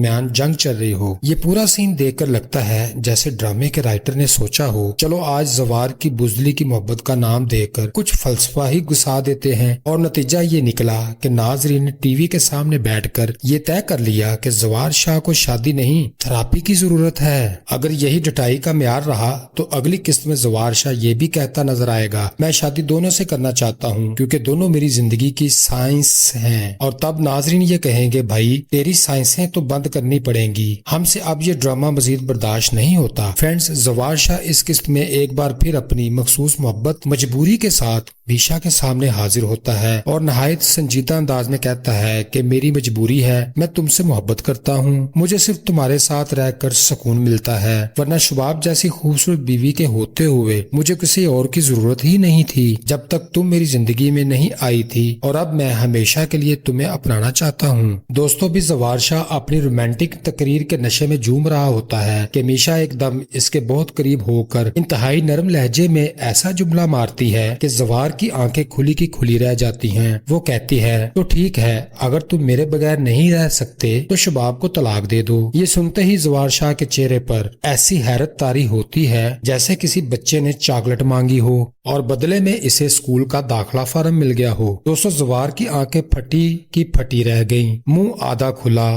درمیان جنگ چل رہی ہو۔ یہ پورا سین دیکھ کر لگتا ہے جیسے ڈرامے کے رائٹر نے سوچا ہو چلو آج زوار کی بزدلی کی محبت کا نام دے کر کچھ فلسفہ ہی گھسا دیتے ہیں، اور نتیجہ یہ نکلا کہ ناظرین نے ٹی وی کے سامنے بیٹھ کر یہ طے کر لیا کہ زوار شاہ کو شادی نہیں تھراپی کی ضرورت ہے۔ اگر یہی ڈٹائی کا معیار رہا تو اگلی قسط میں زوار شاہ یہ بھی کہتا نظر آئے گا میں شادی دونوں سے کرنا چاہتا ہوں کیونکہ دونوں میری زندگی کی سائنس ہیں، اور تب ناظرین یہ کہیں گے بھائی تیری سائنسیں تو بند کرنی پڑیں گی، ہم سے اب یہ ڈرامہ مزید برداشت نہیں ہوتا۔ فرینڈز، زوار شاہ اس قسط میں ایک بار پھر اپنی مخصوص محبت مجبوری کے ساتھ میشا کے سامنے حاضر ہوتا ہے اور نہایت سنجیدہ انداز میں کہتا ہے کہ میری مجبوری ہے، میں تم سے محبت کرتا ہوں، مجھے صرف تمہارے ساتھ رہ کر سکون ملتا ہے، ورنہ شباب جیسی خوبصورت بیوی کے ہوتے ہوئے مجھے کسی اور کی ضرورت ہی نہیں تھی جب تک تم میری زندگی میں نہیں آئی تھی، اور اب میں ہمیشہ کے لیے تمہیں اپنانا چاہتا ہوں۔ دوستوں بھی زوار شاہ اپنی رومانٹک تقریر کے نشے میں جھوم رہا ہوتا ہے کہ میشا ایک دم اس کے بہت قریب ہو کر انتہائی نرم لہجے میں ایسا جملہ مارتی ہے کہ زوار کی آنکھیں کھلی کی کھلی رہ جاتی ہیں۔ وہ کہتی ہے تو ٹھیک ہے، اگر تم میرے بغیر نہیں رہ سکتے تو شباب کو طلاق دے دو۔ یہ سنتے ہی زوار شاہ کے چہرے پر ایسی حیرت طاری ہوتی ہے جیسے کسی بچے نے چاکلیٹ مانگی ہو اور بدلے میں اسے اسکول کا داخلہ فارم مل گیا ہو۔ دوستو زوار کی آنکھیں پھٹی کی پھٹی رہ گئیں، منہ آدھا کھلا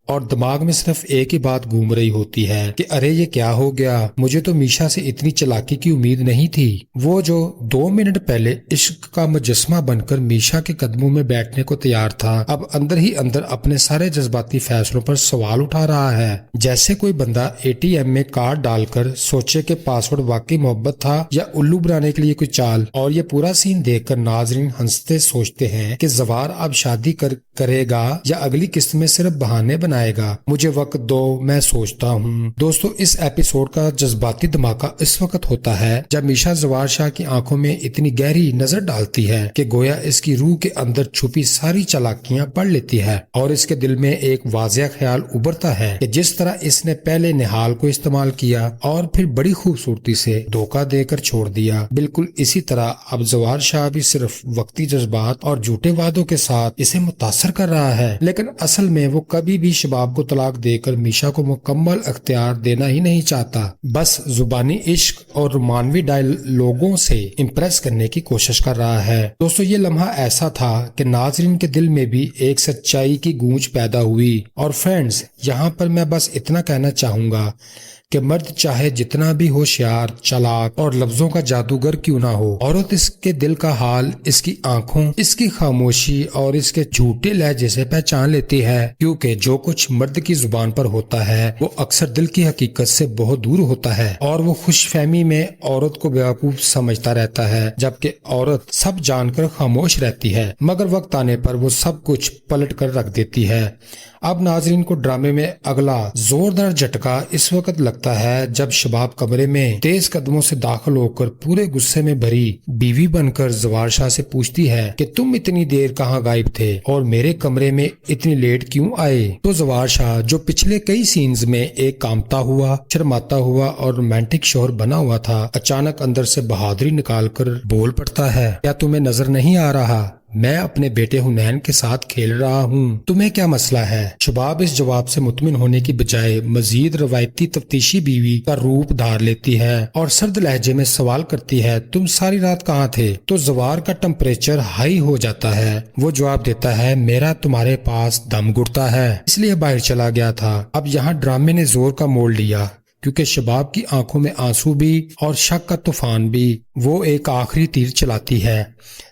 اور دماغ میں صرف ایک ہی بات گھوم رہی ہوتی ہے کہ ارے یہ کیا ہو گیا، مجھے تو میشا سے اتنی چلاکی کی امید نہیں تھی۔ وہ جو 2 منٹ پہلے عشق کا مجسمہ بن کر میشا کے قدموں میں بیٹھنے کو تیار تھا، اب اندر ہی اندر اپنے سارے جذباتی فیصلوں پر سوال اٹھا رہا ہے، جیسے کوئی بندہ ATM میں کارڈ ڈال کر سوچے کہ پاسورڈ واقعی محبت تھا یا الو بنانے کے لیے کوئی چال۔ اور یہ پورا سین دیکھ کر ناظرین ہنستے سوچتے ہیں کہ زوار اب شادی کرے گا یا اگلی قسط میں صرف بہانے بنائے گا، مجھے وقت دو میں سوچتا ہوں۔ دوستو اس ایپیسوڈ کا جذباتی دھماکہ اس وقت ہوتا ہے جب میشا زوار شاہ کی آنکھوں میں اتنی گہری نظر ڈالتی ہے کہ گویا اس کی روح کے اندر چھپی ساری چالاکیاں پڑھ لیتی ہے، اور اس کے دل میں ایک واضح خیال ابھرتا ہے کہ جس طرح اس نے پہلے نہال کو استعمال کیا اور پھر بڑی خوبصورتی سے دھوکہ دے کر چھوڑ دیا، بالکل اسی طرح اب زوار شاہ بھی صرف وقتی جذبات اور جھوٹے وعدوں کے ساتھ اسے متاثر کر رہا ہے، لیکن اصل میں وہ کبھی بھی شباب کو طلاق دے کر میشا کو مکمل اختیار دینا ہی نہیں چاہتا، بس زبانی عشق اور رومانوی ڈائیلاگوں سے امپریس کرنے کی کوشش کر رہا ہے۔ دوستو یہ لمحہ ایسا تھا کہ ناظرین کے دل میں بھی ایک سچائی کی گونج پیدا ہوئی، اور فرینڈز یہاں پر میں بس اتنا کہنا چاہوں گا کہ مرد چاہے جتنا بھی ہوشیار، چالاک اور لفظوں کا جادوگر کیوں نہ ہو، عورت اس کے دل کا حال اس کی آنکھوں، اس کی خاموشی اور اس کے جھوٹے لہجے سے پہچان لیتی ہے، کیونکہ جو کچھ مرد کی زبان پر ہوتا ہے وہ اکثر دل کی حقیقت سے بہت دور ہوتا ہے، اور وہ خوش فہمی میں عورت کو بیوقوف سمجھتا رہتا ہے، جبکہ عورت سب جان کر خاموش رہتی ہے، مگر وقت آنے پر وہ سب کچھ پلٹ کر رکھ دیتی ہے۔ اب ناظرین کو ڈرامے میں اگلا زوردار جھٹکا اس وقت لگتا ہے جب شباب کمرے میں تیز قدموں سے داخل ہو کر پورے غصے میں بھری بیوی بن کر زوار شاہ سے پوچھتی ہے کہ تم اتنی دیر کہاں غائب تھے اور میرے کمرے میں اتنی لیٹ کیوں آئے؟ تو زوار شاہ جو پچھلے کئی سینز میں ایک کامتا ہوا، شرماتا ہوا اور رومانٹک شوہر بنا ہوا تھا، اچانک اندر سے بہادری نکال کر بول پڑتا ہے، کیا تمہیں نظر نہیں آ رہا میں اپنے بیٹے حنین کے ساتھ کھیل رہا ہوں، تمہیں کیا مسئلہ ہے؟ شباب اس جواب سے مطمئن ہونے کی بجائے مزید روایتی تفتیشی بیوی کا روپ دھار لیتی ہے اور سرد لہجے میں سوال کرتی ہے، تم ساری رات کہاں تھے؟ تو زوار کا ٹمپریچر ہائی ہو جاتا ہے، وہ جواب دیتا ہے، میرا تمہارے پاس دم گھٹتا ہے اس لیے باہر چلا گیا تھا۔ اب یہاں ڈرامے نے زور کا موڑ لیا، کیونکہ شباب کی آنکھوں میں آنسو بھی اور شک کا طوفان بھی، وہ ایک آخری تیر چلاتی ہے،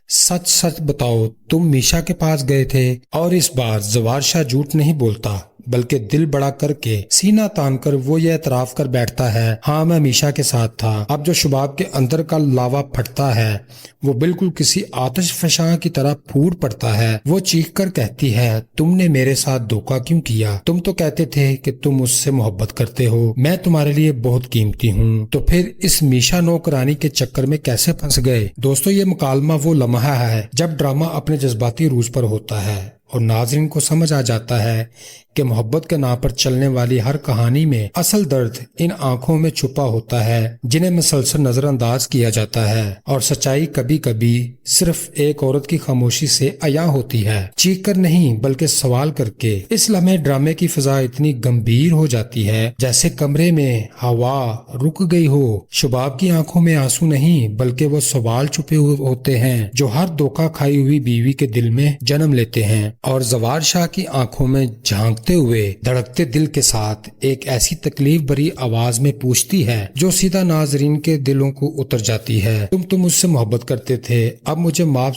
سچ سچ بتاؤ تم میشا کے پاس گئے تھے؟ اور اس بار زوار شاہ جھوٹ نہیں بولتا بلکہ دل بڑا کر کے سینہ تان کر وہ یہ اعتراف کر بیٹھتا ہے، ہاں میں میشا کے ساتھ تھا۔ اب جو شباب کے اندر کا لاوا پھٹتا ہے وہ بالکل کسی آتش فشاں کی طرح پھوٹ پڑتا ہے، وہ چیخ کر کہتی ہے، تم نے میرے ساتھ دھوکہ کیوں کیا؟ تم تو کہتے تھے کہ تم مجھ سے محبت کرتے ہو، میں تمہارے لیے بہت قیمتی ہوں، تو پھر اس میشا نوکرانی کے چکر میں کیسے پھنس گئے؟ دوستو یہ مکالمہ وہ لمحہ ہے جب ڈرامہ اپنے جذباتی عروج پر ہوتا ہے اور ناظرین کو سمجھ آ جاتا ہے کہ محبت کے نام پر چلنے والی ہر کہانی میں اصل درد ان آنکھوں میں چھپا ہوتا ہے جنہیں مسلسل نظر انداز کیا جاتا ہے، اور سچائی کبھی کبھی صرف ایک عورت کی خاموشی سے عیاں ہوتی ہے، چیخ کر نہیں بلکہ سوال کر کے۔ اس لمحے ڈرامے کی فضا اتنی گمبھیر ہو جاتی ہے جیسے کمرے میں ہوا رک گئی ہو۔ شباب کی آنکھوں میں آنسو نہیں بلکہ وہ سوال چھپے ہوتے ہیں جو ہر دھوکہ کھائی ہوئی بیوی کے دل میں جنم لیتے ہیں، اور زوار شاہ کی آنکھوں میں جھانکتے ہوئے دھڑکتے دل کے ساتھ ایک ایسی تکلیف بھری آواز میں پوچھتی ہے جو سیدھا ناظرین کے دلوں کو اتر جاتی ہے۔ تم مجھ سے محبت کرتے تھے، اب مجھے صاف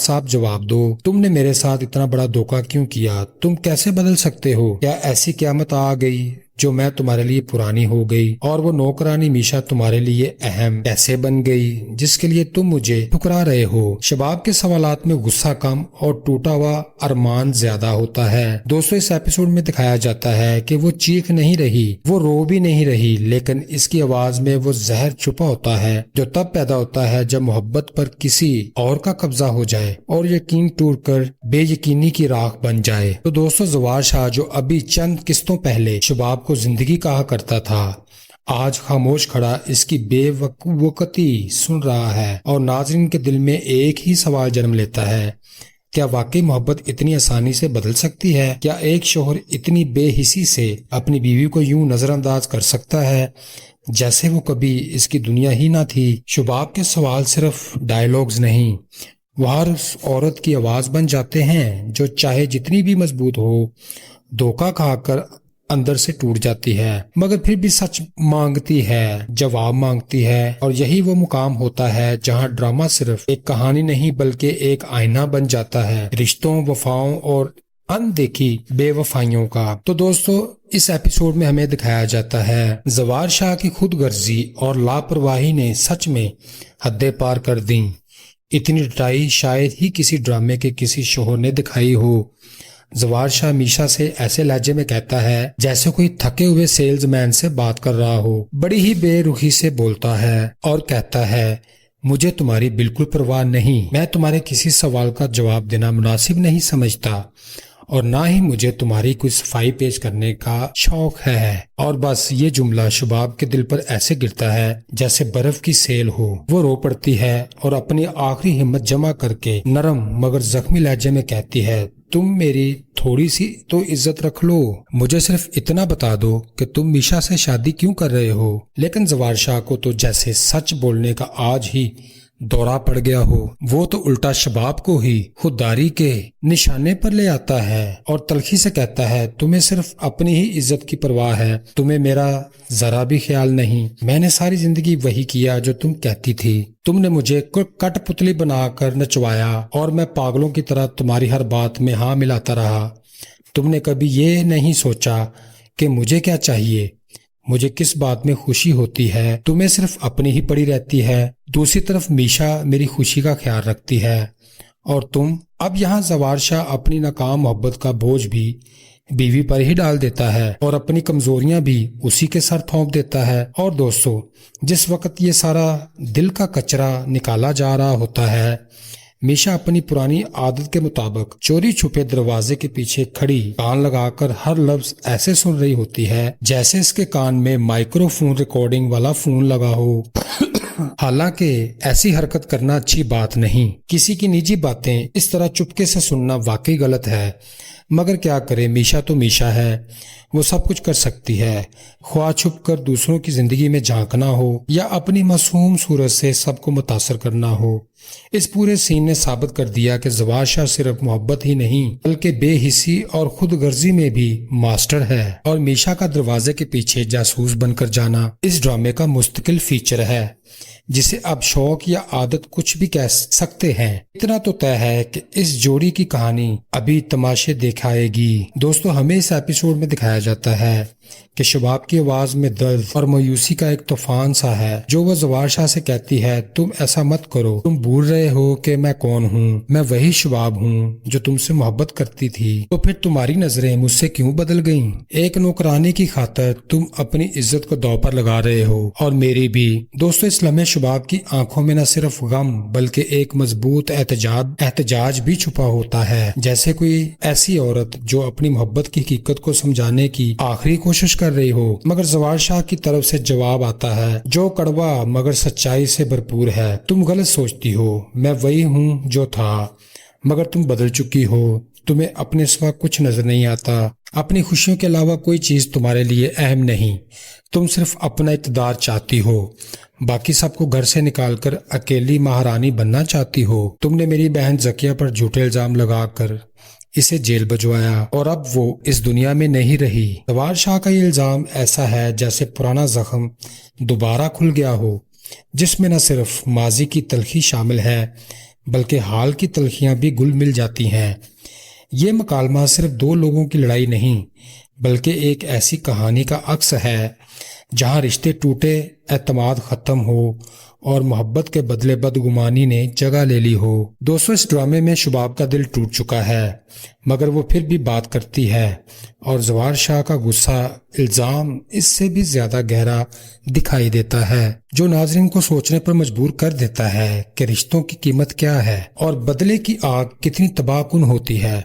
صاف جواب دو، تم نے میرے ساتھ اتنا بڑا دھوکہ کیوں کیا؟ تم کیسے بدل سکتے ہو؟ کیا ایسی قیامت آ گئی جو میں تمہارے لیے پرانی ہو گئی، اور وہ نوکرانی میشا تمہارے لیے اہم کیسے بن گئی جس کے لیے تم مجھے ٹھکرا رہے ہو؟ شباب کے سوالات میں غصہ کم اور ٹوٹا ہوا ارمان زیادہ ہوتا ہے۔ دوستو، اس ایپیسوڈ میں دکھایا جاتا ہے کہ وہ چیخ نہیں رہی، وہ رو بھی نہیں رہی، لیکن اس کی آواز میں وہ زہر چھپا ہوتا ہے جو تب پیدا ہوتا ہے جب محبت پر کسی اور کا قبضہ ہو جائے اور یقین ٹوٹ کر بے یقینی کی راکھ بن جائے۔ تو دوستو، زوار شاہ جو ابھی چند قسطوں پہلے شباب کو زندگی کہا کرتا تھا، آج خاموش کھڑا اس کی بے وقتی سن رہا ہے، اور ناظرین کے دل میں ایک ہی سوال جنم لیتا ہے: کیا واقعی محبت اتنی آسانی سے بدل سکتی ہے؟ کیا ایک شوہر اتنی بے حسی سے اپنی بیوی کو یوں نظر انداز کر سکتا ہے جیسے وہ کبھی اس کی دنیا ہی نہ تھی؟ شباب کے سوال صرف ڈائیلاگز نہیں، وہ ہر عورت کی آواز بن جاتے ہیں جو چاہے جتنی بھی مضبوط ہو، دھوکہ کھا کر اندر سے ٹوٹ جاتی ہے، مگر پھر بھی سچ مانگتی ہے، جواب مانگتی ہے۔ اور یہی وہ مقام ہوتا ہے جہاں ڈرامہ صرف ایک کہانی نہیں بلکہ ایک آئینہ بن جاتا ہے، رشتوں، وفاؤں اور اندیکھی بے وفائیوں کا۔ تو دوستو، اس ایپیسوڈ میں ہمیں دکھایا جاتا ہے زوار شاہ کی خود غرضی اور لاپرواہی نے سچ میں حدیں پار کر دیں۔ اتنی ڈٹائی شاید ہی کسی ڈرامے کے کسی شوہر نے دکھائی ہو۔ زوار شاہ میشا سے ایسے لہجے میں کہتا ہے جیسے کوئی تھکے ہوئے سیلز مین سے بات کر رہا ہو، بڑی ہی بے رخی سے بولتا ہے اور کہتا ہے: مجھے تمہاری بالکل پرواہ نہیں، میں تمہارے کسی سوال کا جواب دینا مناسب نہیں سمجھتا، اور نہ ہی مجھے تمہاری کوئی صفائی پیش کرنے کا شوق ہے۔ اور بس یہ جملہ شباب کے دل پر ایسے گرتا ہے جیسے برف کی سیل ہو۔ وہ رو پڑتی ہے اور اپنی آخری ہمت جمع کر کے نرم مگر زخمی لہجے میں کہتی ہے: تم میری تھوڑی سی تو عزت رکھ لو، مجھے صرف اتنا بتا دو کہ تم میشا سے شادی کیوں کر رہے ہو۔ لیکن زوار شاہ کو تو جیسے سچ بولنے کا آج ہی دورہ پڑ گیا ہو، وہ تو الٹا شباب کو ہی خودداری کے نشانے پر لے آتا ہے اور تلخی سے کہتا ہے: تمہیں صرف اپنی ہی عزت کی پرواہ ہے، تمہیں میرا ذرا بھی خیال نہیں۔ میں نے ساری زندگی وہی کیا جو تم کہتی تھی، تم نے مجھے کٹ پتلی بنا کر نچوایا اور میں پاگلوں کی طرح تمہاری ہر بات میں ہاں ملاتا رہا۔ تم نے کبھی یہ نہیں سوچا کہ مجھے کیا چاہیے، مجھے کس بات میں خوشی ہوتی ہے۔ تمہیں صرف اپنی ہی پڑی رہتی ہے، دوسری طرف میشا میری خوشی کا خیال رکھتی ہے، اور تم۔ اب یہاں زوار شاہ اپنی ناکام محبت کا بوجھ بھی بیوی پر ہی ڈال دیتا ہے اور اپنی کمزوریاں بھی اسی کے سر تھونپ دیتا ہے۔ اور دوستو، جس وقت یہ سارا دل کا کچرا نکالا جا رہا ہوتا ہے، میشا اپنی پرانی عادت کے مطابق چوری چھپے دروازے کے پیچھے کھڑی کان لگا کر ہر لفظ ایسے سن رہی ہوتی ہے جیسے اس کے کان میں مائکرو فون ریکارڈنگ والا فون لگا ہو۔ حالانکہ ایسی حرکت کرنا اچھی بات نہیں، کسی کی نجی باتیں اس طرح چپکے سے سننا واقعی غلط ہے، مگر کیا کرے، میشا تو میشا ہے، وہ سب کچھ کر سکتی ہے، خواہ چھپ کر دوسروں کی زندگی میں جھانکنا ہو یا اپنی معصوم صورت سے سب کو متاثر کرنا ہو۔ اس پورے سین نے ثابت کر دیا کہ زوار شاہ صرف محبت ہی نہیں بلکہ بے حسی اور خود غرضی میں بھی ماسٹر ہے، اور میشا کا دروازے کے پیچھے جاسوس بن کر جانا اس ڈرامے کا مستقل فیچر ہے جسے اب شوق یا عادت کچھ بھی کہہ سکتے ہیں۔ اتنا تو طے ہے کہ اس جوڑی کی کہانی ابھی تماشے دکھائے گی۔ دوستو، ہمیں اس ایپیسوڈ میں دکھایا جاتا ہے کہ شباب کی آواز میں درد اور مایوسی کا ایک طوفان سا ہے جو وہ زوار شاہ سے کہتی ہے: تم ایسا مت کرو، تم بھول رہے ہو کہ میں کون ہوں، میں وہی شباب ہوں جو تم سے محبت کرتی تھی، تو پھر تمہاری نظریں مجھ سے کیوں بدل گئیں؟ ایک نوکرانی کی خاطر تم اپنی عزت کو داؤ پر لگا رہے ہو، اور میری بھی۔ دوستو، اس لمحے شباب کی آنکھوں میں نہ صرف غم بلکہ ایک مضبوط احتجاج بھی چھپا ہوتا ہے، جیسے کوئی ایسی عورت جو اپنی محبت کی حقیقت کو سمجھانے کی آخری کوشش کر رہی ہو، مگر زوال شاہ کی طرف سے جواب آتا ہے جو کڑوا مگر سچائی سے بھرپور ہے۔ تم غلط سوچتی ہو، میں وہی ہوں جو تھا، مگر تم بدل چکی ہو، تمہیں اپنے سوا کچھ نظر نہیں آتا، اپنی خوشیوں کے علاوہ کوئی چیز تمہارے لیے اہم نہیں، تم صرف اپنا اقتدار چاہتی ہو، باقی سب کو گھر سے نکال کر اکیلی مہارانی بننا چاہتی ہو۔ تم نے میری بہن زکیہ پر جھوٹے الزام لگا کر اسے جیل بھجوایا اور اب وہ اس دنیا میں نہیں رہی۔ زوال شاہ کا یہ الزام ایسا ہے جیسے پرانا زخم دوبارہ کھل گیا ہو، جس میں نہ صرف ماضی کی تلخی شامل ہے بلکہ حال کی تلخیاں بھی گل مل جاتی ہیں۔ یہ مکالمہ صرف دو لوگوں کی لڑائی نہیں بلکہ ایک ایسی کہانی کا عکس ہے جہاں رشتے ٹوٹے، اعتماد ختم ہو اور محبت کے بدلے بدگمانی نے جگہ لے لی ہو۔ دوستو، اس ڈرامے میں شباب کا دل ٹوٹ چکا ہے مگر وہ پھر بھی بات کرتی ہے اور زوال شاہ کا غصہ الزام اس سے بھی زیادہ گہرا دکھائی دیتا ہے، جو ناظرین کو سوچنے پر مجبور کر دیتا ہے کہ رشتوں کی قیمت کیا ہے اور بدلے کی آگ کتنی تباہ کن ہوتی ہے۔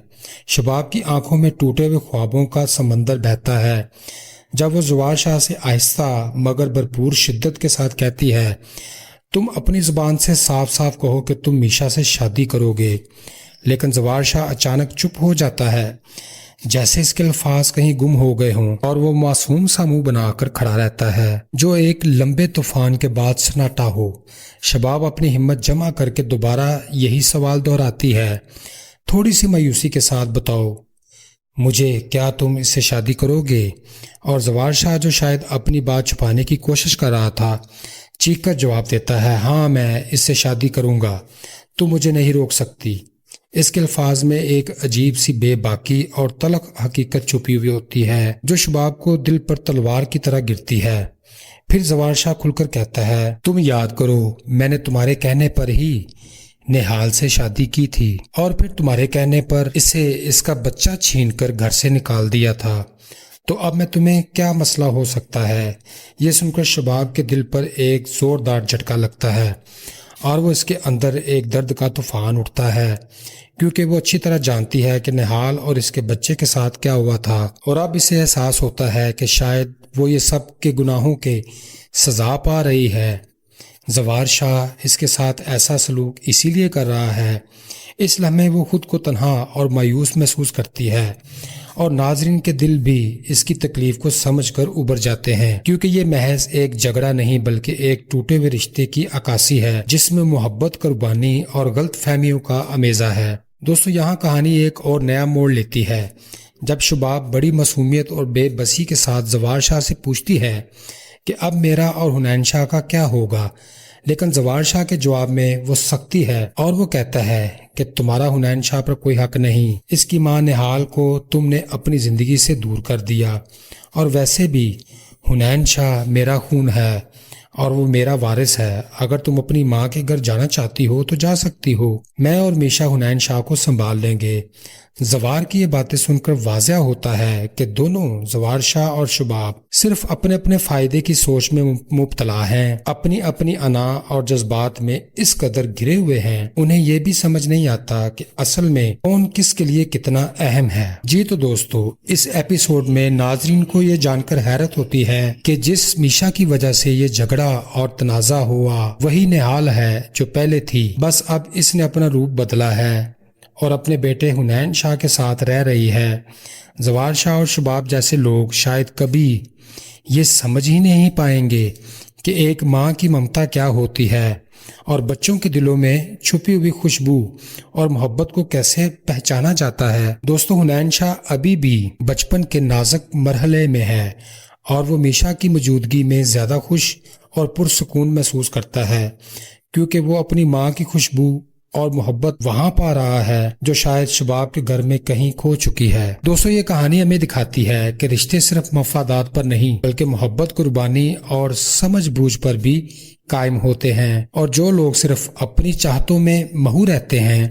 شباب کی آنکھوں میں ٹوٹے ہوئے خوابوں کا سمندر بہتا ہے جب وہ زوال شاہ سے آہستہ مگر بھرپور شدت کے ساتھ کہتی ہے، تم اپنی زبان سے صاف صاف کہو کہ تم میشا سے شادی کرو گے، لیکن زوال شاہ اچانک چپ ہو جاتا ہے، جیسے اس کے الفاظ کہیں گم ہو گئے ہوں، اور وہ معصوم سا منہ بنا کر کھڑا رہتا ہے جو ایک لمبے طوفان کے بعد سناٹا ہو۔ شباب اپنی ہمت جمع کر کے دوبارہ یہی سوال دہراتی ہے، تھوڑی سی مایوسی کے ساتھ، بتاؤ مجھے، کیا تم اس سے شادی کرو گے؟ اور زوال شاہ جو شاید اپنی بات چھپانے کی کوشش کر رہا تھا، چیخ کر جواب دیتا ہے، ہاں میں اس سے شادی کروں گا، تم مجھے نہیں روک سکتی۔ اس کے الفاظ میں ایک عجیب سی بے باکی اور تلخ حقیقت چھپی ہوئی ہوتی ہے جو شباب کو دل پر تلوار کی طرح گرتی ہے۔ پھر زوال شاہ کھل کر کہتا ہے، تم یاد کرو، میں نے تمہارے کہنے پر ہی نہال سے شادی کی تھی اور پھر تمہارے کہنے پر اسے اس کا بچہ چھین کر گھر سے نکال دیا تھا، تو اب میں تمہیں کیا مسئلہ ہو سکتا ہے؟ یہ سن کر شباب کے دل پر ایک زوردار جھٹکا لگتا ہے اور وہ اس کے اندر ایک درد کا طوفان اٹھتا ہے، کیونکہ وہ اچھی طرح جانتی ہے کہ نہال اور اس کے بچے کے ساتھ کیا ہوا تھا، اور اب اسے احساس ہوتا ہے کہ شاید وہ یہ سب کے گناہوں کے سزا پا رہی ہے۔ زوال شاہ اس کے ساتھ ایسا سلوک اسی لیے کر رہا ہے، اس لمحے وہ خود کو تنہا اور مایوس محسوس کرتی ہے، اور ناظرین کے دل بھی اس کی تکلیف کو سمجھ کر ابھر جاتے ہیں، کیونکہ یہ محض ایک جھگڑا نہیں بلکہ ایک ٹوٹے ہوئے رشتے کی عکاسی ہے جس میں محبت، قربانی اور غلط فہمیوں کا امیزہ ہے۔ دوستو، یہاں کہانی ایک اور نیا موڑ لیتی ہے جب شباب بڑی معصومیت اور بے بسی کے ساتھ زوال شاہ سے پوچھتی ہے کہ اب میرا اور حنین شاہ کا کیا ہوگا، لیکن زوال شاہ کے جواب میں وہ سختی ہے اور وہ کہتا ہے کہ تمہارا حنین شاہ پر کوئی حق نہیں، اس کی ماں نہال کو تم نے اپنی زندگی سے دور کر دیا، اور ویسے بھی حنین شاہ میرا خون ہے اور وہ میرا وارث ہے، اگر تم اپنی ماں کے گھر جانا چاہتی ہو تو جا سکتی ہو، میں اور میشا حنین شاہ کو سنبھال لیں گے۔ زوال کی یہ باتیں سن کر واضح ہوتا ہے کہ دونوں، زوال شاہ اور شباب، صرف اپنے اپنے فائدے کی سوچ میں مبتلا ہیں، اپنی اپنی انا اور جذبات میں اس قدر گھرے ہوئے ہیں، انہیں یہ بھی سمجھ نہیں آتا کہ اصل میں کون کس کے لیے کتنا اہم ہے۔ جی تو دوستو، اس ایپیسوڈ میں ناظرین کو یہ جان کر حیرت ہوتی ہے کہ جس میشا کی وجہ سے یہ جھگڑا اور تنازع ہوا وہی نہال ہے جو پہلے تھی، بس اب اس نے اپنا روپ بدلا ہے اور اپنے بیٹے حنین شاہ کے ساتھ رہ رہی ہے۔ زوال شاہ اور شباب جیسے لوگ شاید کبھی یہ سمجھ ہی نہیں پائیں گے کہ ایک ماں کی ممتا کیا ہوتی ہے اور بچوں کے دلوں میں چھپی ہوئی خوشبو اور محبت کو کیسے پہچانا جاتا ہے۔ دوستو، حنین شاہ ابھی بھی بچپن کے نازک مرحلے میں ہے اور وہ میشا کی موجودگی میں زیادہ خوش اور پرسکون محسوس کرتا ہے، کیونکہ وہ اپنی ماں کی خوشبو اور محبت وہاں پا رہا ہے جو شاید شباب کے گھر میں کہیں کھو چکی ہے۔ دوستو، یہ کہانی ہمیں دکھاتی ہے کہ رشتے صرف مفادات پر نہیں بلکہ محبت، قربانی اور سمجھ بوجھ پر بھی قائم ہوتے ہیں، اور جو لوگ صرف اپنی چاہتوں میں مہو رہتے ہیں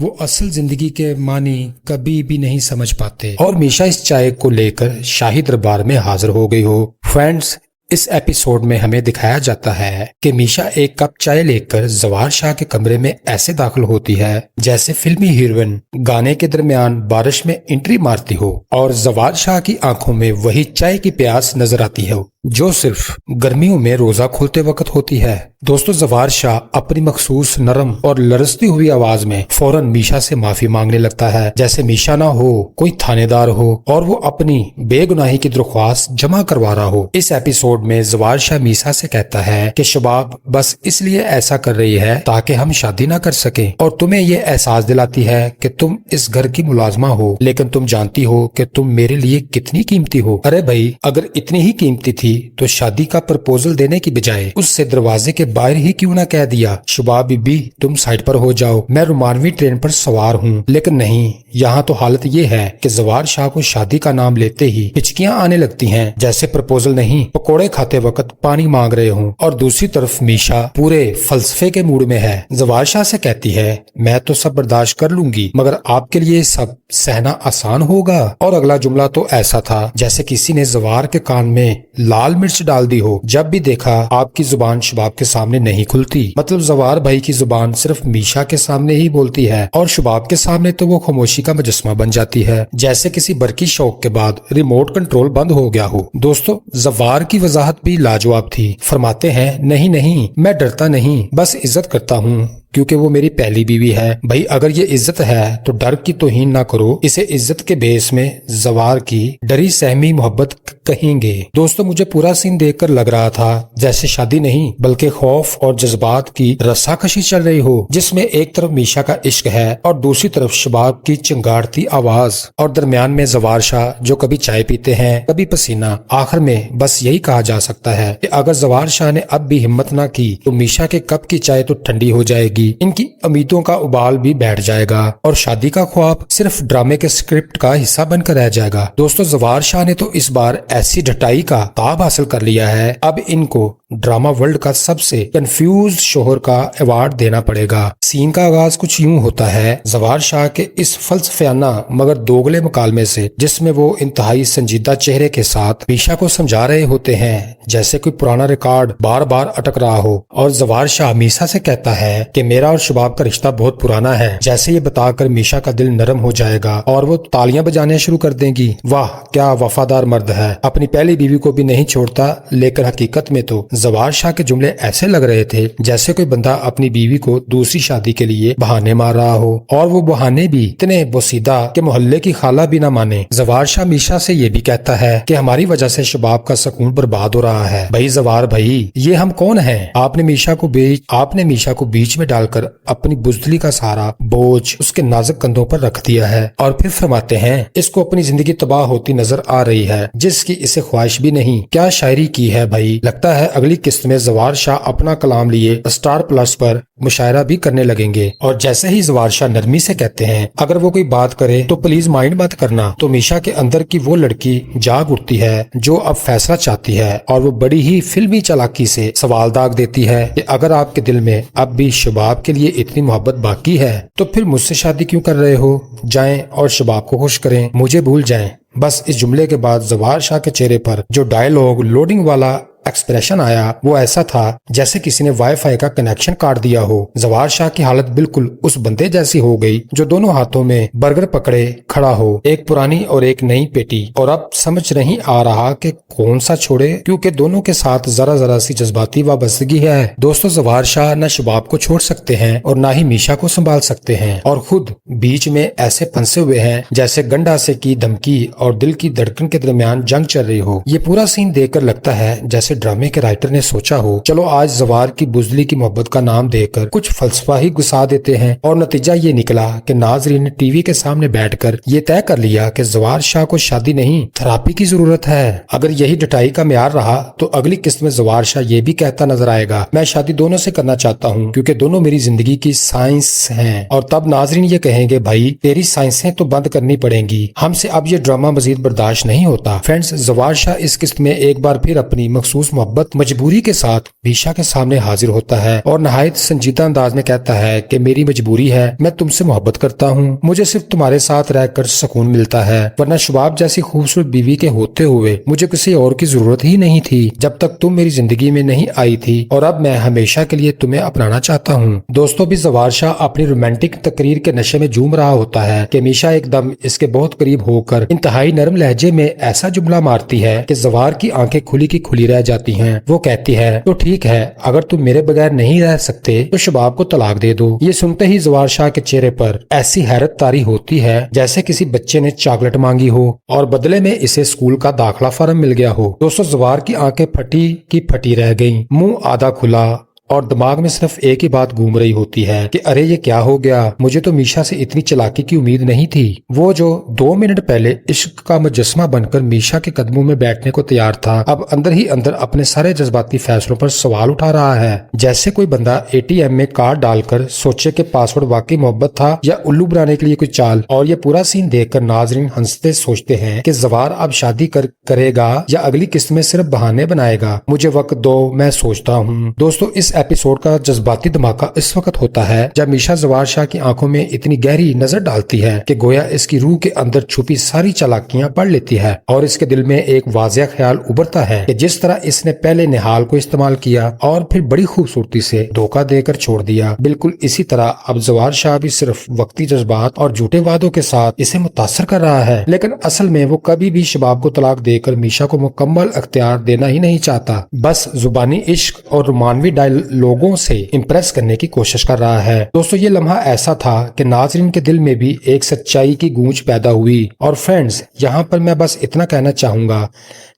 وہ اصل زندگی کے معنی کبھی بھی نہیں سمجھ پاتے۔ اور میشا اس چائے کو لے کر شاہی دربار میں حاضر ہو گئی ہو۔ فرینڈز، اس ایپیسوڈ میں ہمیں دکھایا جاتا ہے کہ میشا ایک کپ چائے لے کر زوار شاہ کے کمرے میں ایسے داخل ہوتی ہے جیسے فلمی ہیروئن گانے کے درمیان بارش میں انٹری مارتی ہو، اور زوار شاہ کی آنکھوں میں وہی چائے کی پیاس نظر آتی ہو جو صرف گرمیوں میں روزہ کھولتے وقت ہوتی ہے۔ دوستو، زوار شاہ اپنی مخصوص نرم اور لرزتی ہوئی آواز میں فوراً میشا سے معافی مانگنے لگتا ہے، جیسے میشا نہ ہو کوئی تھانے دار ہو اور وہ اپنی بے گناہی کی درخواست جمع کروا رہا ہو۔ اس ایپیسوڈ میں زوار شاہ میشا سے کہتا ہے کہ شباب بس اس لیے ایسا کر رہی ہے تاکہ ہم شادی نہ کر سکیں، اور تمہیں یہ احساس دلاتی ہے کہ تم اس گھر کی ملازمہ ہو، لیکن تم جانتی ہو کہ تم میرے لیے کتنی قیمتی ہو۔ ارے بھائی، اگر اتنی ہی قیمتی تھی تو شادی کا پرپوزل دینے کی بجائے اس سے دروازے کے باہر ہی کیوں نہ کہہ دیا، شباب بی بی تم سائڈ پر ہو جاؤ، میں رومانوی ٹرین پر سوار ہوں۔ لیکن نہیں، یہاں تو حالت یہ ہے کہ زوار شاہ کو شادی کا نام لیتے ہی ہچکیاں آنے لگتی ہیں، جیسے پرپوزل نہیں پکوڑے کھاتے وقت پانی مانگ رہے ہوں۔ اور دوسری طرف میشا پورے فلسفے کے موڈ میں ہے، زوار شاہ سے کہتی ہے میں تو سب برداشت کر لوں گی مگر آپ کے لیے سب سہنا آسان ہوگا۔ اور اگلا جملہ تو ایسا تھا جیسے کسی نے زوار کے کان میں لال مرچ ڈال دی ہو، جب بھی دیکھا آپ کی زبان شباب کے سامنے نہیں کھلتی۔ مطلب زوار بھائی کی زبان صرف میشا کے سامنے ہی بولتی ہے اور شباب کے سامنے تو وہ خاموشی کا مجسمہ بن جاتی ہے، جیسے کسی برقی شوق کے بعد ریموٹ کنٹرول بند ہو گیا ہو۔ دوستو، زوار کی وضاحت بھی لاجواب تھی۔ فرماتے ہیں نہیں نہیں، میں ڈرتا نہیں، بس عزت کرتا ہوں کیونکہ وہ میری پہلی بیوی ہے۔ بھائی اگر یہ عزت ہے تو ڈر کی توہین نہ کرو، اسے عزت کے بیس میں زوار کی ڈری سہمی محبت کہیں گے۔ دوستو، مجھے پورا سین دیکھ کر لگ رہا تھا جیسے شادی نہیں بلکہ خوف اور جذبات کی رساکشی چل رہی ہو، جس میں ایک طرف میشا کا عشق ہے اور دوسری طرف شباب کی چنگاڑتی آواز، اور درمیان میں زوار شاہ جو کبھی چائے پیتے ہیں کبھی پسینہ۔ آخر میں بس یہی کہا جا سکتا ہے کہ اگر زوار شاہ نے اب بھی ہمت نہ کی تو میشا کے کپ کی چائے تو ٹھنڈی ہو جائے گی، ان کی امیدوں کا ابال بھی بیٹھ جائے گا اور شادی کا خواب صرف ڈرامے کے اسکرپٹ کا حصہ بن کر رہ جائے گا۔ دوستو، زوار شاہ نے تو اس بار ایسی ڈٹائی کا تاب حاصل کر لیا ہے، اب ان کو ڈرامہ ورلڈ کا سب سے کنفیوز شوہر کا ایوارڈ دینا پڑے گا۔ سین کا آغاز کچھ یوں ہوتا ہے، زوار شاہ کے اس فلسفیانہ مگر دوگلے مکالمے سے، جس میں وہ انتہائی سنجیدہ چہرے کے ساتھ میشا کو سمجھا رہے ہوتے ہیں جیسے کوئی پرانا ریکارڈ بار بار اٹک رہا ہو، اور زوار شاہ میشا سے کہتا ہے کہ میرا اور شباب کا رشتہ بہت پرانا ہے، جیسے یہ بتا کر میشا کا دل نرم ہو جائے گا اور وہ تالیاں بجانے شروع کر دیں گی۔ واہ کیا وفادار مرد ہے، اپنی پہلی بیوی کو بھی نہیں چھوڑتا۔ لیکن حقیقت میں تو زوار شاہ کے جملے ایسے لگ رہے تھے جیسے کوئی بندہ اپنی بیوی کو دوسری شادی کے لیے بہانے مار رہا ہو، اور وہ بہانے بھی اتنے بوسیدہ کہ محلے کی خالہ بھی نہ مانے۔ زوار شاہ میشا سے یہ بھی کہتا ہے کہ ہماری وجہ سے شباب کا سکون برباد ہو رہا ہے۔ بھائی زوار بھائی، یہ ہم کون ہیں؟ آپ نے میشا کو بیچ میں ڈال کر اپنی بزدلی کا سارا بوجھ اس کے نازک کندھوں پر رکھ دیا ہے، اور پھر فرماتے ہیں اس کو اپنی زندگی تباہ ہوتی نظر آ رہی ہے جس کی اسے خواہش بھی نہیں۔ کیا شاعری کی ہے بھائی۔ لگتا ہے اگلی قسط میں زوار شاہ اپنا کلام لیے اسٹار پلس پر مشاعرہ بھی کرنے لگیں گے، اور جیسے ہی زوار شاہ نرمی سے کہتے ہیں اگر وہ کوئی بات کرے تو پلیز مائنڈ مت کرنا، تو میشا کے اندر کی وہ لڑکی جاگ اٹھتی ہے جو اب فیصلہ چاہتی ہے، اور وہ بڑی ہی فلمی چالاکی سے سوال داغ دیتی ہے کہ اگر آپ کے دل میں اب بھی شباب کے لیے اتنی محبت باقی ہے تو پھر مجھ سے شادی کیوں کر رہے ہو؟ جائیں اور شباب کو خوش کریں، مجھے بھول جائیں۔ بس اس جملے کے بعد زوار شاہ کے چہرے پر جو ڈائیلاگ لوڈنگ والا ایکسپریشن آیا وہ ایسا تھا جیسے کسی نے وائی فائی کا کنیکشن کاٹ دیا ہو۔ زوار شاہ کی حالت بالکل اس بندے جیسی ہو گئی جو دونوں ہاتھوں میں برگر پکڑے کھڑا ہو، ایک پرانی اور ایک نئی پیٹی، اور اب سمجھ نہیں آ رہا کہ کون سا چھوڑے کیونکہ دونوں کے ساتھ ذرا سی جذباتی وابستگی ہے۔ دوستو، زوار شاہ نہ شباب کو چھوڑ سکتے ہیں اور نہ ہی میشا کو سنبھال سکتے ہیں، اور خود بیچ میں ایسے پھنسے ہوئے ہیں جیسے گنڈا سے کی دھمکی اور دل کی دھڑکن کے درمیان جنگ چل رہی ہو۔ یہ پورا سین دیکھ کر لگتا ہے جیسے ڈرامے کے رائٹر نے سوچا ہو چلو آج زوار کی بزدلی کی محبت کا نام دے کر کچھ فلسفہ ہی گھسا دیتے ہیں، اور نتیجہ یہ نکلا کہ ناظرین نے ٹی وی کے سامنے بیٹھ کر یہ طے کر لیا کہ زوار شاہ کو شادی نہیں تھراپی کی ضرورت ہے۔ اگر یہی ڈٹائی کا معیار رہا تو اگلی قسط میں زوار شاہ یہ بھی کہتا نظر آئے گا میں شادی دونوں سے کرنا چاہتا ہوں کیونکہ دونوں میری زندگی کی سائنس ہیں، اور تب ناظرین یہ کہیں گے بھائی تیری سائنسیں تو بند کرنی پڑیں گی، ہم سے اب یہ ڈرامہ مزید برداشت نہیں ہوتا۔ فرینڈز، زوار شاہ اس قسط میں ایک بار پھر اپنی مخصوص محبت مجبوری کے ساتھ میشا کے سامنے حاضر ہوتا ہے اور نہایت سنجیدہ انداز میں کہتا ہے کہ میری مجبوری ہے، میں تم سے محبت کرتا ہوں، مجھے صرف تمہارے ساتھ رہ کر سکون ملتا ہے، ورنہ شباب جیسی خوبصورت بیوی کے ہوتے ہوئے مجھے کسی کسی اور کی ضرورت ہی نہیں تھی جب تک تم میری زندگی میں نہیں آئی تھی، اور اب میں ہمیشہ کے لیے تمہیں اپنانا چاہتا ہوں۔ دوستوں بھی زوار شاہ اپنی رومانٹک تقریر کے نشے میں جھوم رہا ہوتا ہے کہ میشا ایک دم اس کے بہت قریب ہو کر انتہائی نرم لہجے میں ایسا جملہ مارتی ہے کہ زوار کی آنکھیں کھلی کی کھلی رہ جاتی ہیں۔ وہ کہتی ہے، تو ٹھیک ہے، اگر تم میرے بغیر نہیں رہ سکتے تو شباب کو طلاق دے دو۔ یہ سنتے ہی زوار شاہ کے چہرے پر ایسی حیرت طاری ہوتی ہے جیسے کسی بچے نے چاکلیٹ مانگی ہو اور بدلے میں اسے اسکول کا داخلہ فارم مل گیا ہو۔ دوستو زوار کی آنکھیں پھٹی کی پھٹی رہ گئیں، منہ آدھا کھلا اور دماغ میں صرف ایک ہی بات گھوم رہی ہوتی ہے کہ ارے یہ کیا ہو گیا، مجھے تو میشا سے اتنی چلاکی کی امید نہیں تھی۔ وہ جو 2 منٹ پہلے عشق کا مجسمہ بن کر میشا کے قدموں میں بیٹھنے کو تیار تھا، اب اندر ہی اندر اپنے سارے جذباتی فیصلوں پر سوال اٹھا رہا ہے، جیسے کوئی بندہ ATM میں کارڈ ڈال کر سوچے کہ پاسورڈ واقعی محبت تھا یا الو بنانے کے لیے کوئی چال۔ اور یہ پورا سین دیکھ کر ناظرین ہنستے سوچتے ہیں کہ زوار اب شادی کرے گا یا اگلی قسط میں صرف بہانے بنائے گا۔ مجھے وقت دو، میں سوچتا ہوں۔ دوستو اس ایپیسوڈ کا جذباتی دھماکہ اس وقت ہوتا ہے جب میشا زوار شاہ کی آنکھوں میں اتنی گہری نظر ڈالتی ہے کہ گویا اس کی روح کے اندر چھپی ساری چالاکیاں پڑھ لیتی ہے، اور اس کے دل میں ایک واضح خیال ابھرتا ہے کہ جس طرح اس نے پہلے نہال کو استعمال کیا اور پھر بڑی خوبصورتی سے دھوکہ دے کر چھوڑ دیا، بالکل اسی طرح اب زوار شاہ بھی صرف وقتی جذبات اور جھوٹے وعدوں کے ساتھ اسے متاثر کر رہا ہے، لیکن اصل میں وہ کبھی بھی شباب کو طلاق دے کر میشا کو مکمل اختیار دینا ہی نہیں چاہتا، بس زبانی عشق اور رومانوی ڈائیلاگوں سے امپریس کرنے کی کوشش کر رہا ہے۔ دوستو یہ لمحہ ایسا تھا کہ ناظرین کے دل میں بھی ایک سچائی کی گونج پیدا ہوئی، اور فرینڈز یہاں پر میں بس اتنا کہنا چاہوں گا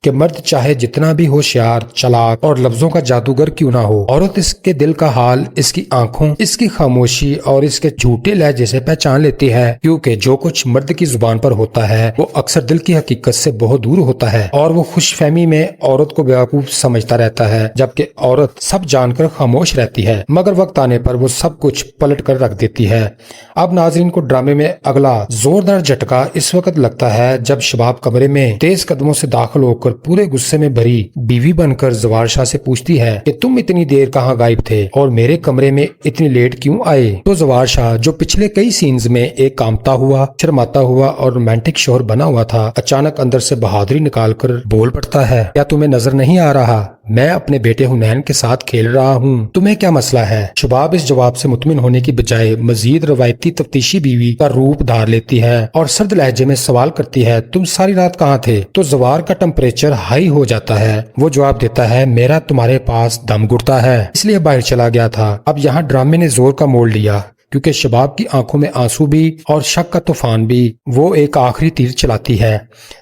کہ مرد چاہے جتنا بھی ہوشیار، چلاک اور لفظوں کا جادوگر کیوں نہ ہو، عورت اس کے دل کا حال اس کی آنکھوں، اس کی خاموشی اور اس کے جھوٹے لہجے سے پہچان لیتی ہے، کیونکہ جو کچھ مرد کی زبان پر ہوتا ہے وہ اکثر دل کی حقیقت سے بہت دور ہوتا ہے، اور وہ خوش فہمی میں عورت کو بیوقوف سمجھتا رہتا ہے، جبکہ عورت سب جان کر خاموش رہتی ہے، مگر وقت آنے پر وہ سب کچھ پلٹ کر رکھ دیتی ہے۔ اب ناظرین کو ڈرامے میں اگلا زوردار جھٹکا اس وقت لگتا ہے جب شباب کمرے میں تیز قدموں سے داخل ہو کر پورے غصے میں بھری بیوی بن کر زوار شاہ سے پوچھتی ہے کہ تم اتنی دیر کہاں غائب تھے اور میرے کمرے میں اتنی لیٹ کیوں آئے؟ تو زوار شاہ جو پچھلے کئی سینز میں ایک کامتا ہوا، شرماتا ہوا اور رومانٹک شوہر بنا ہوا تھا، اچانک اندر سے بہادری نکال کر بول پڑتا ہے، کیا تمہیں نظر نہیں آ رہا میں اپنے بیٹے حنین کے ساتھ کھیل رہا ہوں، تمہیں کیا مسئلہ ہے؟ شباب اس جواب سے مطمئن ہونے کی بجائے مزید روایتی تفتیشی بیوی کا روپ دھار لیتی ہے اور سرد لہجے میں سوال کرتی ہے، تم ساری رات کہاں تھے؟ تو زوار کا ٹمپریچر ہائی ہو جاتا ہے، وہ جواب دیتا ہے، میرا تمہارے پاس دم گھٹتا ہے اس لیے باہر چلا گیا تھا۔ اب یہاں ڈرامے نے زور کا موڑ لیا، کیونکہ شباب کی آنکھوں میں آنسو بھی اور شک کا طوفان بھی۔ وہ ایک آخری تیر چلاتی ہے،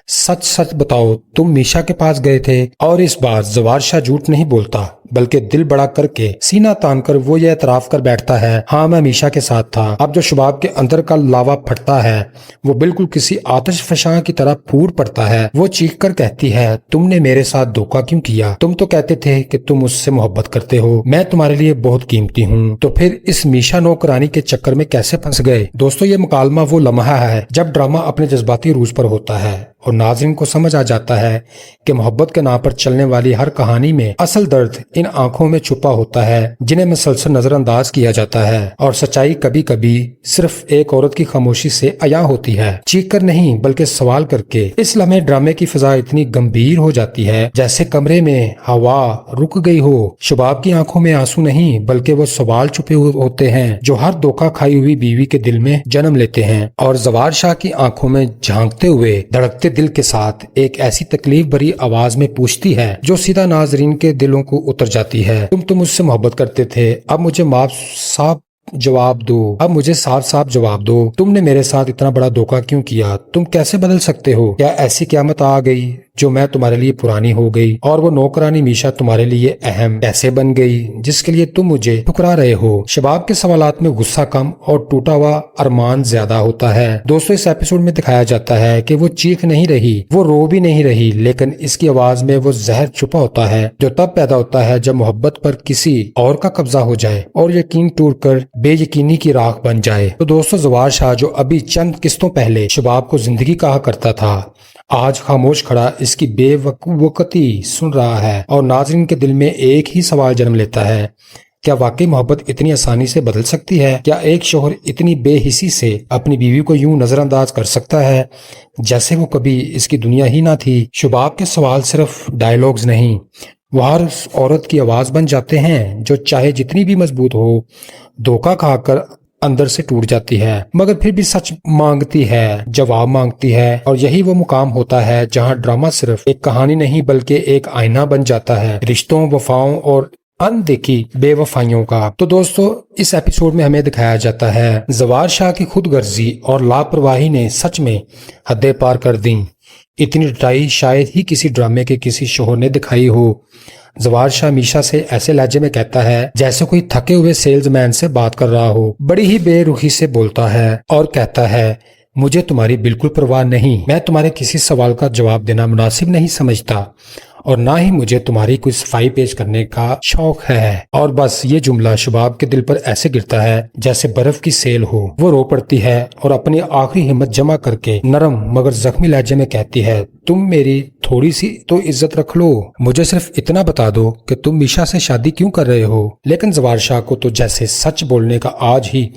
سچ سچ بتاؤ تم میشا کے پاس گئے تھے؟ اور اس بار زوار شاہ جھوٹ نہیں بولتا، بلکہ دل بڑا کر کے سینہ تان کر وہ یہ اعتراف کر بیٹھتا ہے، ہاں میں میشا کے ساتھ تھا۔ اب جو شباب کے اندر کا لاوا پھٹتا ہے وہ بالکل کسی آتش فشاں کی طرح پھوٹ پڑتا ہے۔ وہ چیخ کر کہتی ہے، تم نے میرے ساتھ دھوکہ کیوں کیا؟ تم تو کہتے تھے کہ تم مجھ سے محبت کرتے ہو، میں تمہارے لیے بہت قیمتی ہوں، تو پھر اس میشا نوکرانی کے چکر میں کیسے پھنس گئے؟ دوستو یہ مکالمہ وہ لمحہ ہے جب ڈرامہ اپنے جذباتی عروج پر ہوتا ہے اور ناظرین کو سمجھ آ جاتا ہے کہ محبت کے نام پر چلنے والی ہر کہانی میں اصل درد ان آنکھوں میں چھپا ہوتا ہے جنہیں مسلسل نظر انداز کیا جاتا ہے، اور سچائی کبھی کبھی صرف ایک عورت کی خاموشی سے عیاں ہوتی ہے، چیخ کر نہیں بلکہ سوال کر کے۔ اس لمحے ڈرامے کی فضا اتنی گمبھیر ہو جاتی ہے جیسے کمرے میں ہوا رک گئی ہو۔ شباب کی آنکھوں میں آنسو نہیں بلکہ وہ سوال چھپے ہوتے ہیں جو ہر دھوکہ کھائی ہوئی بیوی کے دل میں جنم لیتے ہیں، اور زوار شاہ کی آنکھوں میں جھانکتے ہوئے دھڑکتے دل کے ساتھ ایک ایسی تکلیف بھری آواز میں پوچھتی ہے جو سیدھا ناظرین کے دلوں کو اتر جاتی ہے، تم تو مجھ سے محبت کرتے تھے، اب مجھے صاف صاف جواب دو، تم نے میرے ساتھ اتنا بڑا دھوکہ کیوں کیا؟ تم کیسے بدل سکتے ہو؟ کیا ایسی قیامت آ گئی جو میں تمہارے لیے پرانی ہو گئی اور وہ نوکرانی میشا تمہارے لیے اہم کیسے بن گئی جس کے لیے تم مجھے ٹھکرا رہے ہو؟ شباب کے سوالات میں غصہ کم اور ٹوٹا ہوا ارمان زیادہ ہوتا ہے۔ دوستو اس ایپیسوڈ میں دکھایا جاتا ہے کہ وہ چیخ نہیں رہی، وہ رو بھی نہیں رہی، لیکن اس کی آواز میں وہ زہر چھپا ہوتا ہے جو تب پیدا ہوتا ہے جب محبت پر کسی اور کا قبضہ ہو جائے اور یقین ٹوٹ کر بے یقینی کی راکھ بن جائے۔ تو دوستو زوار شاہ جو ابھی چند قسطوں پہلے شباب کو زندگی کہا کرتا تھا، آج خاموش کھڑا اس کی بے وقتی سن رہا ہے، اور ناظرین کے دل میں ایک ہی سوال جنم لیتا ہے، کیا واقعی محبت اتنی آسانی سے بدل سکتی ہے؟ کیا ایک شوہر اتنی بے حسی سے اپنی بیوی کو یوں نظر انداز کر سکتا ہے جیسے وہ کبھی اس کی دنیا ہی نہ تھی؟ شباب کے سوال صرف ڈائیلاگز نہیں، وہ ہر اس عورت کی آواز بن جاتے ہیں جو چاہے جتنی بھی مضبوط ہو، دھوکہ کھا کر اندر سے ٹوٹ جاتی ہے، مگر پھر بھی سچ مانگتی ہے، جواب مانگتی ہے۔ اور یہی وہ مقام ہوتا ہے جہاں ڈرامہ صرف ایک کہانی نہیں بلکہ ایک آئینہ بن جاتا ہے، رشتوں، وفاؤں اور اندیکھی بے وفائیوں کا۔ تو دوستو، اس ایپیسوڈ میں ہمیں دکھایا جاتا ہے زوار شاہ کی خود غرضی اور لاپرواہی نے سچ میں حدیں پار کر دیں۔ اتنی ڈٹائی شاید ہی کسی ڈرامے کے کسی شوہر نے دکھائی ہو۔ زوار شاہ میشا سے ایسے لہجے میں کہتا ہے جیسے کوئی تھکے ہوئے سیلز مین سے بات کر رہا ہو، بڑی ہی بے رخی سے بولتا ہے اور کہتا ہے، مجھے تمہاری بالکل پرواہ نہیں، میں تمہارے کسی سوال کا جواب دینا مناسب نہیں سمجھتا اور نہ ہی مجھے تمہاری کوئی صفائی پیش کرنے کا شوق ہے۔ اور بس یہ جملہ شباب کے دل پر ایسے گرتا ہے جیسے برف کی سیل ہو۔ وہ رو پڑتی ہے اور اپنی آخری ہمت جمع کر کے نرم مگر زخمی لہجے میں کہتی ہے، تم میری تھوڑی سی تو عزت رکھ لو، مجھے صرف اتنا بتا دو کہ تم میشا سے شادی کیوں کر رہے ہو۔ لیکن زوار شاہ کو تو جیسے سچ بولنے کا آج ہی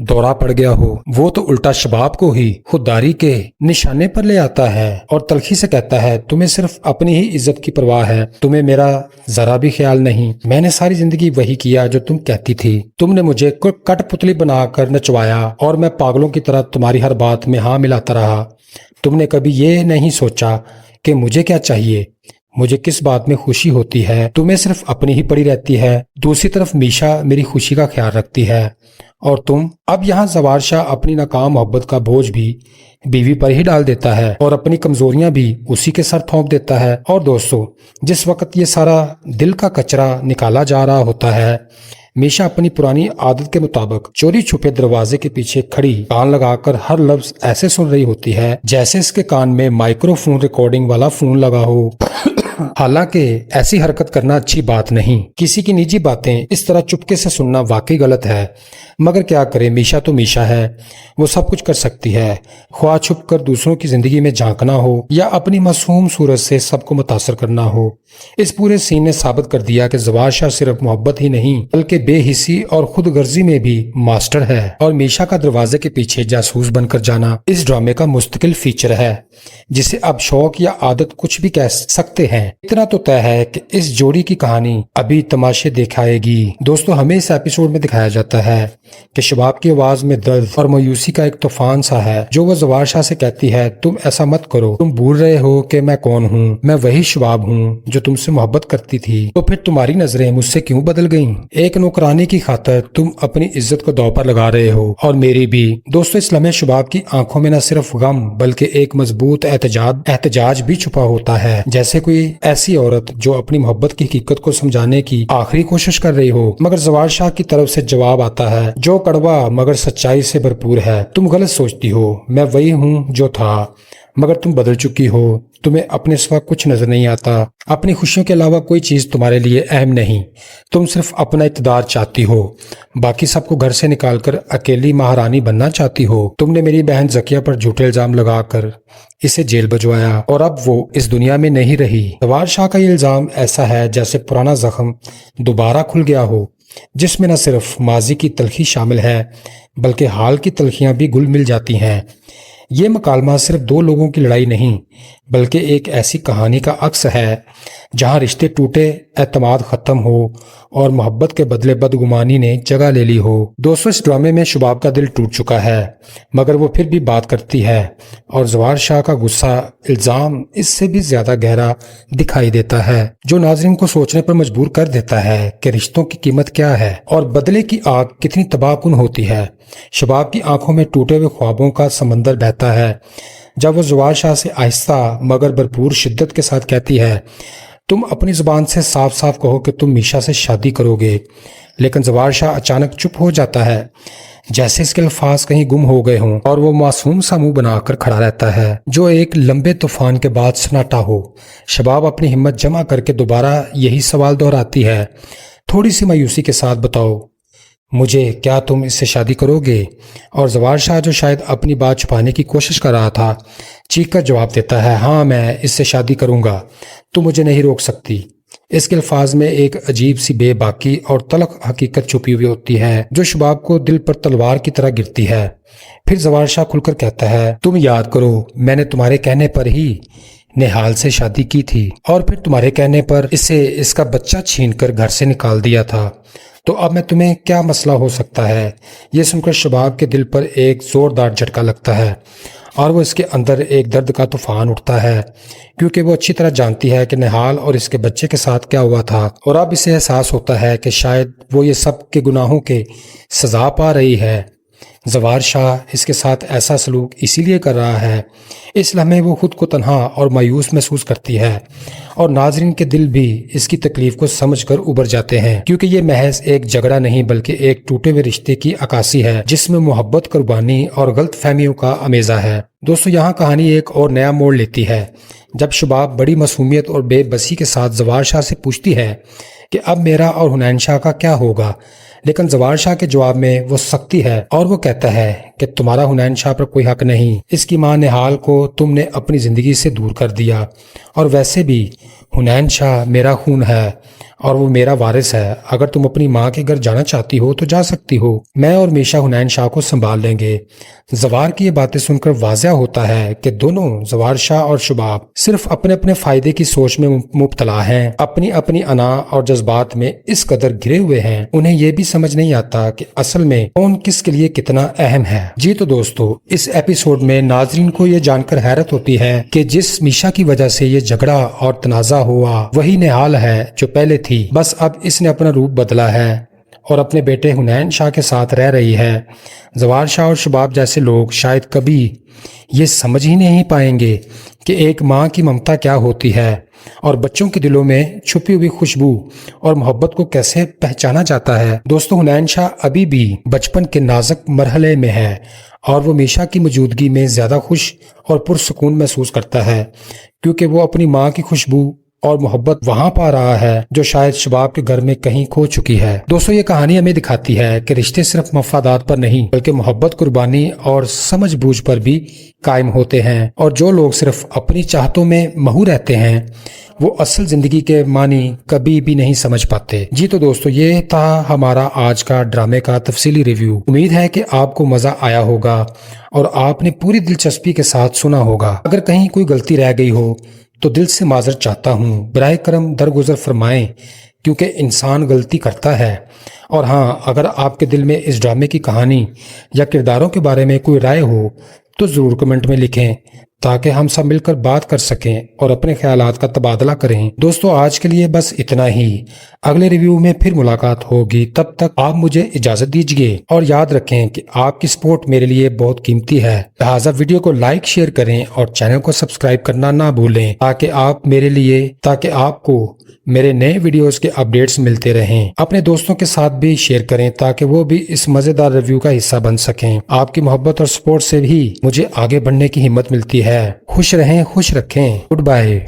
دورہ پڑ گیا ہو، وہ تو الٹا شباب کو ہی خودداری کے نشانے پر لے آتا ہے اور تلخی سے کہتا ہے، تمہیں صرف اپنی ہی عزت کی پرواہ ہے، تمہیں میرا ذرا بھی خیال نہیں۔ میں نے ساری زندگی وہی کیا جو تم کہتی تھی، تم نے مجھے کٹ پتلی بنا کر نچوایا اور میں پاگلوں کی طرح تمہاری ہر بات میں ہاں ملاتا رہا۔ تم نے کبھی یہ نہیں سوچا کہ مجھے کیا چاہیے، مجھے کس بات میں خوشی ہوتی ہے، تمہیں صرف اپنی ہی پڑی رہتی ہے۔ دوسری طرف میشا میری خوشی کا خیال رکھتی ہے اور تم۔ اب یہاں زوار شاہ اپنی ناکام محبت کا بوجھ بھی بیوی پر ہی ڈال دیتا ہے اور اپنی کمزوریاں بھی اسی کے سر تھونپ دیتا ہے۔ اور دوستو، جس وقت یہ سارا دل کا کچرا نکالا جا رہا ہوتا ہے، میشا اپنی پرانی عادت کے مطابق چوری چھپے دروازے کے پیچھے کھڑی کان لگا کر ہر لفظ ایسے سن رہی ہوتی ہے جیسے اس کے کان میں مائکرو فون ریکارڈنگ والا فون لگا ہو۔ حالانکہ ایسی حرکت کرنا اچھی بات نہیں، کسی کی نجی باتیں اس طرح چپکے سے سننا واقعی غلط ہے، مگر کیا کرے، میشا تو میشا ہے، وہ سب کچھ کر سکتی ہے، خواہ چھپ کر دوسروں کی زندگی میں جھانکنا ہو یا اپنی معصوم صورت سے سب کو متاثر کرنا ہو۔ اس پورے سین نے ثابت کر دیا کہ زوار شاہ صرف محبت ہی نہیں بلکہ بے حسی اور خود غرضی میں بھی ماسٹر ہے، اور میشا کا دروازے کے پیچھے جاسوس بن کر جانا اس ڈرامے کا مستقل فیچر ہے جسے اب شوق یا عادت کچھ بھی کہہ سکتے ہیں۔ اتنا تو طے ہے کہ اس جوڑی کی کہانی ابھی تماشے دکھائے گی۔ دوستو، ہمیں اس ایپیسوڈ میں دکھایا جاتا ہے کہ شباب کی آواز میں درد اور مایوسی کا ایک طوفان سا ہے جو وہ زوار شاہ سے کہتی ہے، تم ایسا مت کرو، تم بھول رہے ہو کہ میں کون ہوں، میں وہی شباب ہوں جو تم سے محبت کرتی تھی، تو پھر تمہاری نظریں مجھ سے کیوں بدل گئیں؟ ایک نوکرانی کی خاطر تم اپنی عزت کو داؤ پر لگا رہے ہو، اور میری بھی۔ دوستو، اس لمحے شباب کی آنکھوں میں نہ صرف غم بلکہ ایک مضبوط احتجاج بھی چھپا ہوتا ہے، جیسے کوئی ایسی عورت جو اپنی محبت کی حقیقت کو سمجھانے کی آخری کوشش کر رہی ہو، مگر زوار شاہ کی طرف سے جواب آتا ہے جو کڑوا مگر سچائی سے بھرپور ہے، تم غلط سوچتی ہو، میں وہی ہوں جو تھا، مگر تم بدل چکی ہو، تمہیں اپنے سوا کچھ نظر نہیں آتا، اپنی خوشیوں کے علاوہ کوئی چیز تمہارے لیے اہم نہیں، تم صرف اپنا اقتدار چاہتی ہو، باقی سب کو گھر سے نکال کر اکیلی مہارانی بننا چاہتی ہو۔ تم نے میری بہن زکیہ پر جھوٹے الزام لگا کر اسے جیل بھجوایا اور اب وہ اس دنیا میں نہیں رہی۔ زوار شاہ کا یہ الزام ایسا ہے جیسے پرانا زخم دوبارہ کھل گیا ہو، جس میں نہ صرف ماضی کی تلخی شامل ہے بلکہ حال کی تلخیاں بھی گل مل جاتی ہیں۔ یہ مکالمہ صرف دو لوگوں کی لڑائی نہیں بلکہ ایک ایسی کہانی کا عکس ہے جہاں رشتے ٹوٹے، اعتماد ختم ہو اور محبت کے بدلے بدگمانی نے جگہ لے لی ہو۔ دوستو، اس ڈرامے میں شباب کا دل ٹوٹ چکا ہے مگر وہ پھر بھی بات کرتی ہے اور زوار شاہ کا غصہ الزام اس سے بھی زیادہ گہرا دکھائی دیتا ہے، جو ناظرین کو سوچنے پر مجبور کر دیتا ہے کہ رشتوں کی قیمت کیا ہے اور بدلے کی آگ کتنی تباہ کن ہوتی ہے۔ شباب کی آنکھوں میں ٹوٹے ہوئے خوابوں کا سمندر بہتا ہے جب وہ زوار شاہ سے آہستہ مگر بھرپور شدت کے ساتھ کہتی ہے، تم اپنی زبان سے صاف صاف کہو کہ تم میشا سے شادی کرو گے۔ لیکن زوار شاہ اچانک چپ ہو جاتا ہے جیسے اس کے الفاظ کہیں گم ہو گئے ہوں اور وہ معصوم سا منہ بنا کر کھڑا رہتا ہے جو ایک لمبے طوفان کے بعد سناٹا ہو۔ شباب اپنی ہمت جمع کر کے دوبارہ یہی سوال دہراتی ہے، تھوڑی سی مایوسی کے ساتھ بتاؤ مجھے، کیا تم اس سے شادی کرو گے؟ اور زوار شاہ جو شاید اپنی بات چھپانے کی کوشش کر رہا تھا، چیخ کر جواب دیتا ہے، ہاں میں اس سے شادی کروں گا، تم مجھے نہیں روک سکتی۔ اس کے الفاظ میں ایک عجیب سی بے باکی اور تلخ حقیقت چھپی ہوئی ہوتی ہے جو شباب کو دل پر تلوار کی طرح گرتی ہے۔ پھر زوار شاہ کھل کر کہتا ہے، تم یاد کرو میں نے تمہارے کہنے پر ہی نہال سے شادی کی تھی اور پھر تمہارے کہنے پر اسے اس کا بچہ چھین کر گھر سے نکال دیا تھا، تو اب میں تمہیں کیا مسئلہ ہو سکتا ہے؟ یہ سن کر شباب کے دل پر ایک زوردار جھٹکا لگتا ہے اور وہ اس کے اندر ایک درد کا طوفان اٹھتا ہے، کیونکہ وہ اچھی طرح جانتی ہے کہ نہال اور اس کے بچے کے ساتھ کیا ہوا تھا، اور اب اسے احساس ہوتا ہے کہ شاید وہ یہ سب کے گناہوں کے سزا پا رہی ہے۔ زوار شاہ اس کے ساتھ ایسا سلوک اسی لیے کر رہا ہے۔ اس لمحے وہ خود کو تنہا اور مایوس محسوس کرتی ہے، اور ناظرین کے دل بھی اس کی تکلیف کو سمجھ کر ابھر جاتے ہیں، کیونکہ یہ محض ایک جھگڑا نہیں بلکہ ایک ٹوٹے ہوئے رشتے کی عکاسی ہے جس میں محبت، قربانی اور غلط فہمیوں کا امیزہ ہے۔ دوستو، یہاں کہانی ایک اور نیا موڑ لیتی ہے جب شباب بڑی معصومیت اور بے بسی کے ساتھ زوار شاہ سے پوچھتی ہے کہ اب میرا اور حنین شاہ کا کیا ہوگا، لیکن زوار شاہ کے جواب میں وہ سختی ہے اور وہ کہتا ہے کہ تمہارا حنین شاہ پر کوئی حق نہیں۔ اس کی ماں نہال کو تم نے اپنی زندگی سے دور کر دیا، اور ویسے بھی حنین شاہ میرا خون ہے اور وہ میرا وارث ہے۔ اگر تم اپنی ماں کے گھر جانا چاہتی ہو تو جا سکتی ہو، میں اور میشا حنین شاہ کو سنبھال لیں گے۔ زوار کی یہ باتیں سن کر واضح ہوتا ہے کہ دونوں، زوار شاہ اور شباب، صرف اپنے اپنے فائدے کی سوچ میں مبتلا ہیں، اپنی اپنی انا اور جذبات میں اس قدر گھرے ہوئے ہیں انہیں یہ بھی سمجھ نہیں آتا کہ اصل میں کون کس کے لیے کتنا اہم ہے۔ جی تو دوستو، اس ایپیسوڈ میں ناظرین کو یہ جان کر حیرت ہوتی ہے کہ جس میشا کی وجہ سے یہ جھگڑا اور تنازع ہوا وہی نہال ہے جو پہلے تھی، بس اب اس نے اپنا روپ بدلا ہے اور اپنے بیٹے حنین شاہ کے ساتھ رہ رہی ہے۔ زوار شاہ اور شباب جیسے لوگ شاید کبھی یہ سمجھ ہی نہیں پائیں گے کہ ایک ماں کی ممتا کیا ہوتی ہے اور بچوں کے دلوں میں چھپی ہوئی خوشبو اور محبت کو کیسے پہچانا جاتا ہے۔ دوستو، حنین شاہ ابھی بھی بچپن کے نازک مرحلے میں ہے اور وہ میشا کی موجودگی میں زیادہ خوش اور پرسکون محسوس کرتا ہے، کیونکہ وہ اپنی ماں کی خوشبو اور محبت وہاں پا رہا ہے جو شاید شباب کے گھر میں کہیں کھو چکی ہے۔ دوستو، یہ کہانی ہمیں دکھاتی ہے کہ رشتے صرف مفادات پر نہیں بلکہ محبت، قربانی اور سمجھ بوجھ پر بھی قائم ہوتے ہیں، اور جو لوگ صرف اپنی چاہتوں میں مہو رہتے ہیں وہ اصل زندگی کے معنی کبھی بھی نہیں سمجھ پاتے۔ جی تو دوستو، یہ تھا ہمارا آج کا ڈرامے کا تفصیلی ریویو۔ امید ہے کہ آپ کو مزہ آیا ہوگا اور آپ نے پوری دلچسپی کے ساتھ سنا ہوگا۔ اگر کہیں کوئی غلطی رہ گئی ہو تو دل سے معذرت چاہتا ہوں، براہ کرم درگزر فرمائیں، کیونکہ انسان غلطی کرتا ہے۔ اور ہاں، اگر آپ کے دل میں اس ڈرامے کی کہانی یا کرداروں کے بارے میں کوئی رائے ہو تو ضرور کمنٹ میں لکھیں تاکہ ہم سب مل کر بات کر سکیں اور اپنے خیالات کا تبادلہ کریں۔ دوستو، آج کے لیے بس اتنا ہی، اگلے ریویو میں پھر ملاقات ہوگی، تب تک آپ مجھے اجازت دیجیے، اور یاد رکھیں کہ آپ کی سپورٹ میرے لیے بہت قیمتی ہے، لہٰذا ویڈیو کو لائک، شیئر کریں اور چینل کو سبسکرائب کرنا نہ بھولیں تاکہ آپ کو میرے نئے ویڈیوز کے اپڈیٹس ملتے رہیں۔ اپنے دوستوں کے ساتھ بھی شیئر کریں تاکہ وہ بھی اس مزیدار ریویو کا حصہ بن سکیں۔ آپ کی محبت اور سپورٹ سے بھی مجھے آگے بڑھنے کی ہمت ملتی ہے۔ خوش رہیں، خوش رکھیں۔ Good bye.